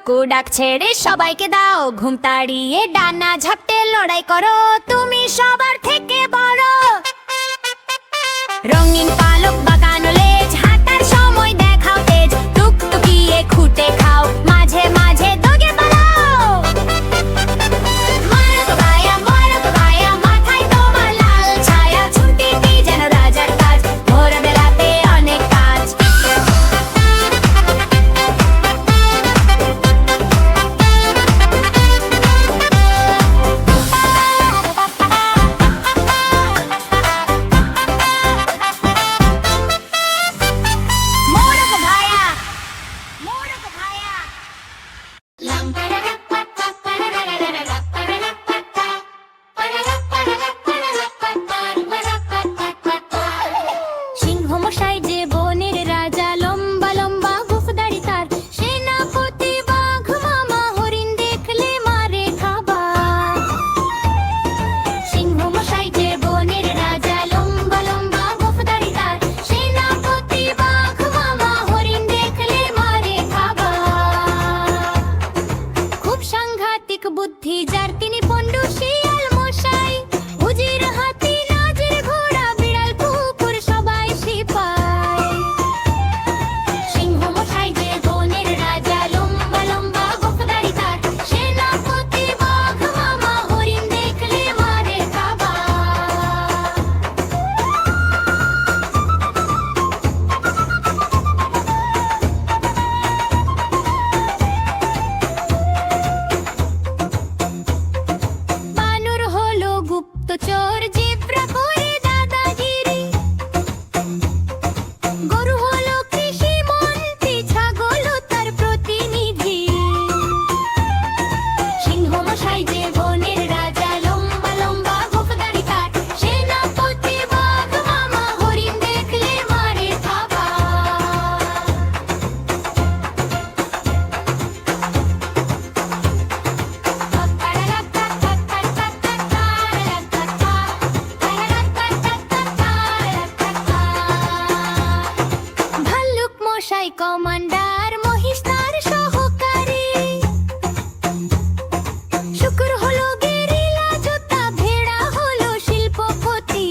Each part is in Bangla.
কুকু ডাক ছেড়ে সবাইকে দাও ঘুম তাড়িয়ে ডানা ঝাপটে লড়াই করো, তুমি সবার থেকে বড়। রঙিন পালক বাঁকানো লেজ, হাঁটার সময় দেখাও তেজ, টুকটুকিয়ে খুঁটে খাও, মাঝে মাঝে দগে পালাও। মরক ভায়া মাথায় তোমার লাল ছায়া, ছুটিটি যেন রাজার কাজ, ভোরবেলাতে অনেক কাজ। সিংহ মশাই যে বনের রাজা, লম্বা লম্বা গোঁফদাড়ি তার, সেনাপতি বাঘ মামা হরিণ দেখলে মারে খাবার। সিংহ মশাই যে বনের রাজা, লম্বা লম্বা গোঁফদাড়ি তার, সেনাপতি বাঘ মামা হরিণ দেখলে মারে খাবার। খুব সাংঘাতিক বুদ্ধি যার, তিনি পণ্ডু শিয়াল মশাই, উজির হাতি নাজির ঘোড়া বিড়াল কুকুর সবাই সিপাই। সিংহ মশাই যে বনের রাজা, লম্বা লম্বা গোঁফদাড়ি তার, সেনাপতি বাঘ মামা হরিণ দেখলে মারে খাবার। বানর হলো গুপ্তচর, জেব্রা করে দাদাগিরি, গরু হলো কৃষি মন্ত্রী, ছাগল তার প্রতিনিধি। সিংহ মশাই যে বনের রাজা, লম্বা লম্বা গোঁফদাড়ি তার, সেনাপতি বাঘ মামা হরিণ দেখলে মারে খাবার। ভাল্লুক মশাই কমান্ডার, মহিষ তার সহকারী, শুকর হলো গেরিলা যোদ্ধা, ভেড়া হলো শিল্পপতি।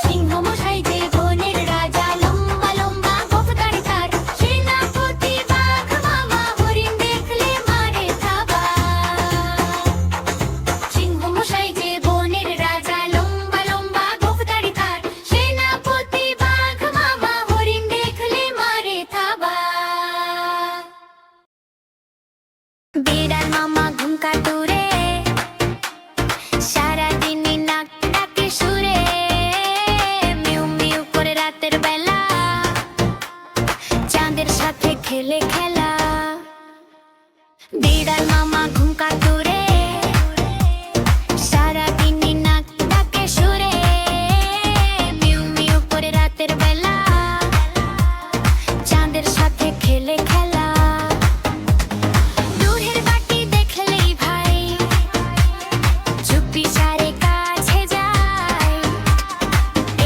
সিংহ মশাই যে বনের রাজা, লম্বা লম্বা গোঁফদাড়ি তার, সেনাপতি বাঘ মামা হরিণ দেখলে মারে খাবার। সিংহ মশাই যে বনের রাজা, লম্বা লম্বা গোঁফদাড়ি তার, সেনাপতি বাঘ মামা হরিণ দেখলে মারে খাবার। বিড়াল মামা ঘুম কাটুরে, সারাদিনই নাক ডাকে সুরে, মিউ মিউ করে রাতের বেলা, চাঁদের সাথে খেলে খেলা। বিড়াল মামা ঘুম কাটুরে, সারাদিনই নাক ডাকে সুরে, মিউ মিউ করে রাতের বেলা, চাঁদের সাথে খেলে খেলা। দূরের বাটি দেখলেই ভাই, চুপি সারে কাছে যায়,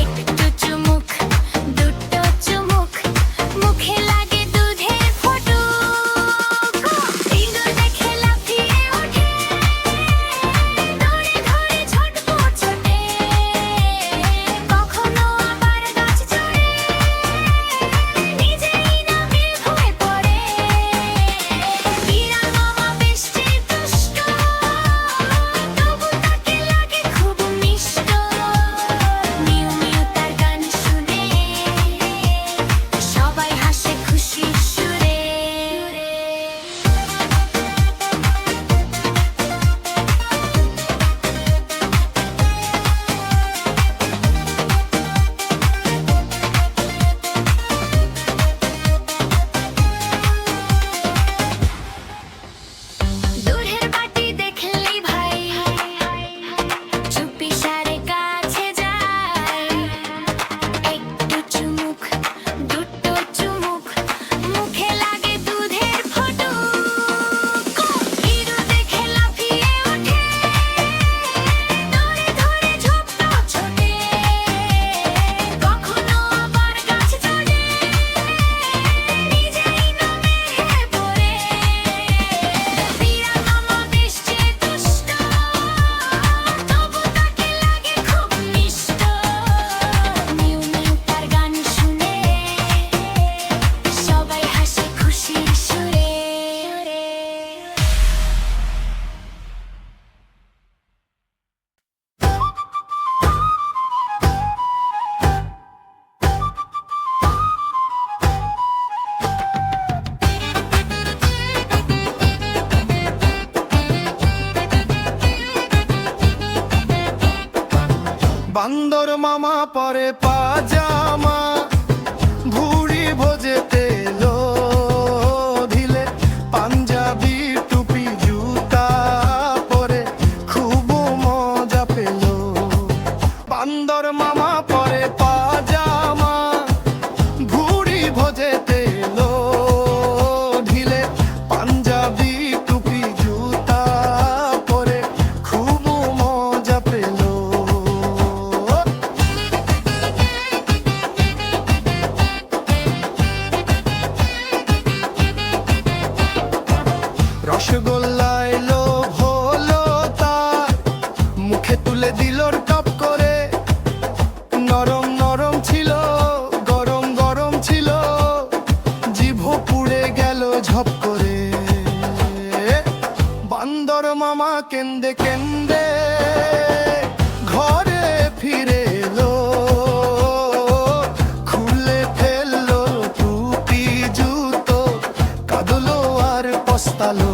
একটু চুমুক দুটো চুমুক, মুখে লাগে দুধের ফটু, বান্দর মামা পরে পাজামা, ভুড়ি ভোজে তেলো ঢিলে, পাঞ্জাবি টুপি জুতা পরে খুব মজা পেল। বান্দর মামা পরে পাজামা, ভুড়ি ভোজে তেলো ঢিলে, পাঞ্জাবি টুপি জুতা পরে খুব মজা পেল। রসগোল্লায় লোভ হলো তার, মুখে তুলে দিল টপ করে। নরম নরম ছিল, গরম গরম ছিল, জিভো পুড়ে গেল ঝপ করে। বান্দর মামা কেন্দে কেন্দে ঘরে ফিরে এলো, খুলে ফেললো টুপি জুতো, কাঁদলো আর পস্তালো।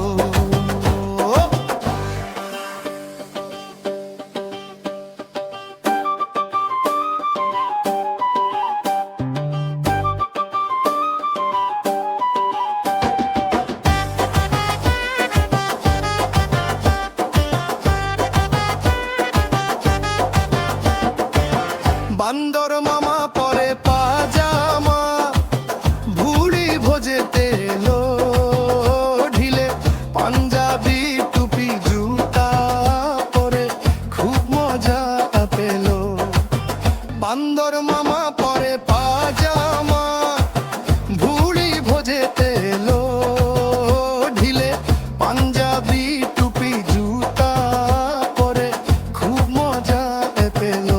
বান্দর মামা পরে পাজামা, ভুড়ি ভোজে তেলো ঢিলে, পাঞ্জাবি টুপি জুতা পরে খুব মজা পেল। বান্দর মামা পরে পাজামা, ভুড়ি ভোজে তেলো ঢিলে, পাঞ্জাবি টুপি জুতা পরে খুব মজা পেল।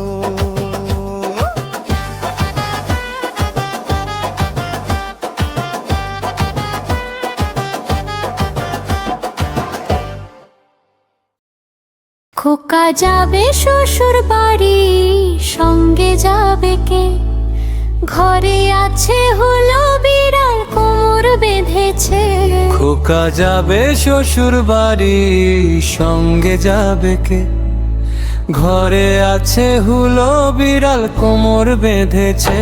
খোকা যাবে শ্বশুর বাড়ি, সঙ্গে যাবে কে? ঘরে আছে হলো বিড়াল, কোমর বেঁধেছে। খোকা যাবে শ্বশুর বাড়ি, সঙ্গে যাবে কে? ঘরে আছে হুলো বিড়াল, কোমর বেঁধেছে।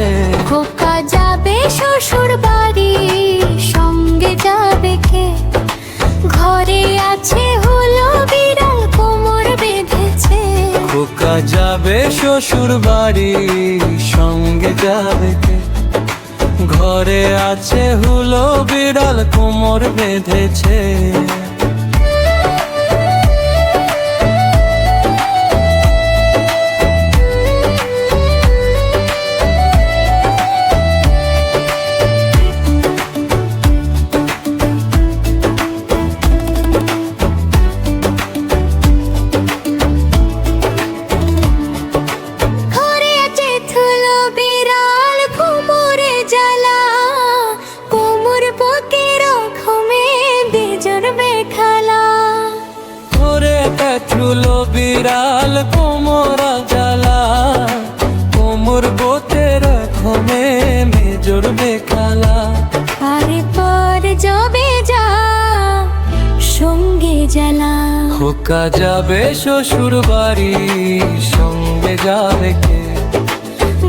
খোকা যাবে শ্বশুর বাড়ি, সঙ্গে যাবে কে? ঘরে আছে হলো বিড়াল, কোমর বেঁধেছে। খোকা যাবে শ্বশুর বাড়ি, সঙ্গে যাবে কে? ঘরে আছে হুলো বিড়াল, কোমর বেঁধেছে। ঘরে আছে থুলো বিড়াল, কোমরে জ্বালা, কোমর বুকে রকমে বেজর বেঠালা। ঘরে পেট্রুলো বিড়াল, কোমরা জ্বালা, কোমর বোতে রকমে মেজর বেখালা। আরে পর যাবে যা, সঙ্গে জ্বালা। খোকা যাবে শ্বশুর বাড়ি, সঙ্গে যাবে কে?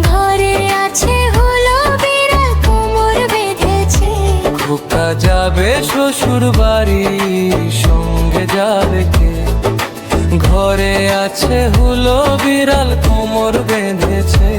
ঘরে আছে হলো বিড়াল, কোমর বেঁধেছে। খোকা যাবে শ্বশুর বাড়ি, সঙ্গে যাবে কে? ঘরে আছে হুলো বিড়াল, কোমর বেঁধেছে।